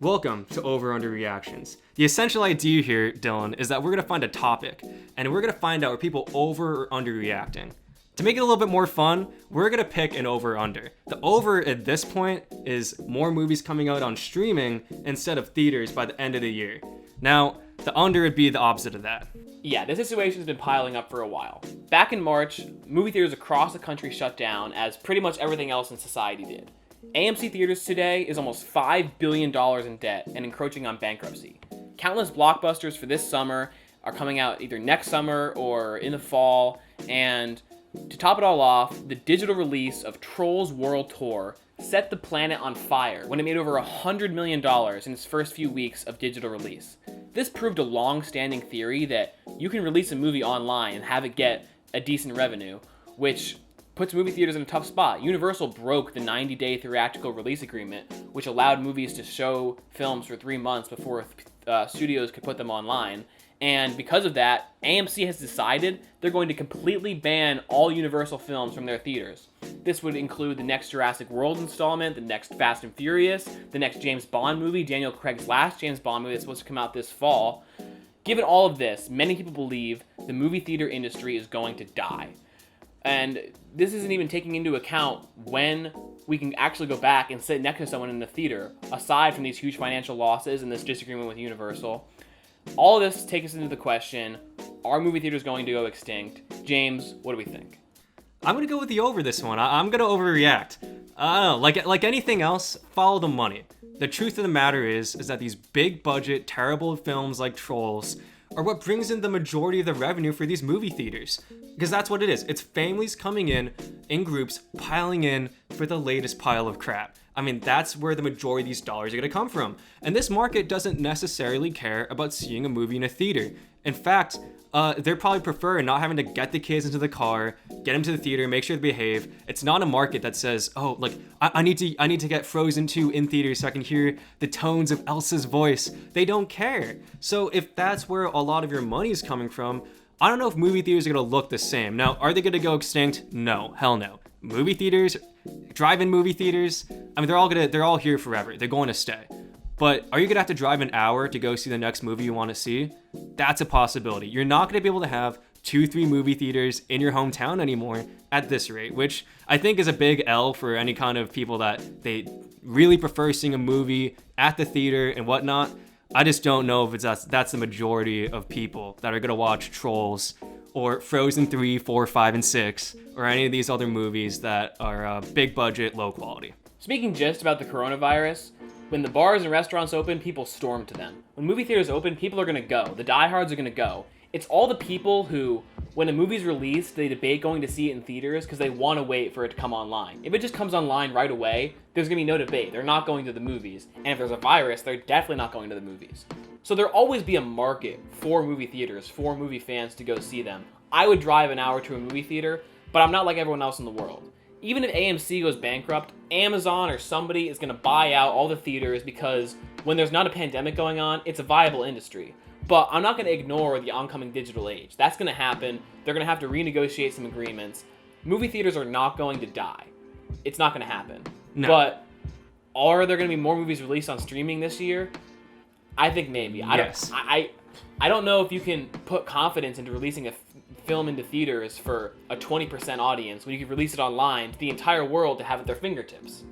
Welcome to Over Under Reactions. The essential idea here, Dylan, is that we're going to find a topic, and we're going to find out are people over or under reacting. To make it a little bit more fun, we're going to pick an over or under. The over at this point is more movies coming out on streaming instead of theaters by the end of the year. Now, the under would be the opposite of that. Yeah, this situation has been piling up for a while. Back in March, movie theaters across the country shut down as pretty much everything else in society did. AMC Theaters today is almost $5 billion in debt and encroaching on bankruptcy. Countless blockbusters for this summer are coming out either next summer or in the fall, and to top it all off, the digital release of Trolls World Tour set the planet on fire when it made over $100 million in its first few weeks of digital release. This proved a long-standing theory that you can release a movie online and have it get a decent revenue, which puts movie theaters in a tough spot. Universal broke the 90-day theatrical release agreement, which allowed movies to show films for 3 months before studios could put them online. And because of that, AMC has decided they're going to completely ban all Universal films from their theaters. This would include the next Jurassic World installment, the next Fast and Furious, the next James Bond movie, Daniel Craig's last James Bond movie that's supposed to come out this fall. Given all of this, many people believe the movie theater industry is going to die. And this isn't even taking into account when we can actually go back and sit next to someone in the theater, aside from these huge financial losses and this disagreement with Universal. All of this takes us into the question, are movie theaters going to go extinct? James, what do we think? I'm going to go with the over this one. I'm going to overreact. I don't know, like anything else, follow the money. The truth of the matter is that these big budget, terrible films like Trolls are what brings in the majority of the revenue for these movie theaters. Because that's what it is. It's families coming in groups, piling in for the latest pile of crap. I mean, that's where the majority of these dollars are going to come from. And this market doesn't necessarily care about seeing a movie in a theater. In fact, they're probably prefer not having to get the kids into the car, get them to the theater, make sure they behave. It's not a market that says, oh, like, I need to get Frozen 2 in theaters so I can hear the tones of Elsa's voice. They don't care. So if that's where a lot of your money is coming from, I don't know if movie theaters are going to look the same. Now, are they going to go extinct? No, hell no. Movie theaters, drive-in movie theaters, I mean, they're all here forever. They're going to stay. But are you going to have to drive an hour to go see the next movie you want to see? That's a possibility. You're not going to be able to have 2-3 movie theaters in your hometown anymore at this rate, which I think is a big L for any kind of people that they really prefer seeing a movie at the theater and whatnot. I just don't know if that's the majority of people that are going to watch Trolls or Frozen 3, 4, 5, and 6, or any of these other movies that are big budget, low quality. Speaking just about the coronavirus, when the bars and restaurants open, people storm to them. When movie theaters open, people are going to go. The diehards are going to go. It's all the people who, when a movie's released, they debate going to see it in theaters because they want to wait for it to come online. If it just comes online right away, there's going to be no debate. They're not going to the movies. And if there's a virus, they're definitely not going to the movies. So there'll always be a market for movie theaters, for movie fans to go see them. I would drive an hour to a movie theater, but I'm not like everyone else in the world. Even if AMC goes bankrupt, Amazon or somebody is going to buy out all the theaters because when there's not a pandemic going on, it's a viable industry. But I'm not going to ignore the oncoming digital age. That's going to happen. They're going to have to renegotiate some agreements. Movie theaters are not going to die. It's not going to happen. No. But are there going to be more movies released on streaming this year? I think maybe. Yes. I don't know if you can put confidence into releasing a film into theaters for a 20% audience when you can release it online to the entire world to have at their fingertips.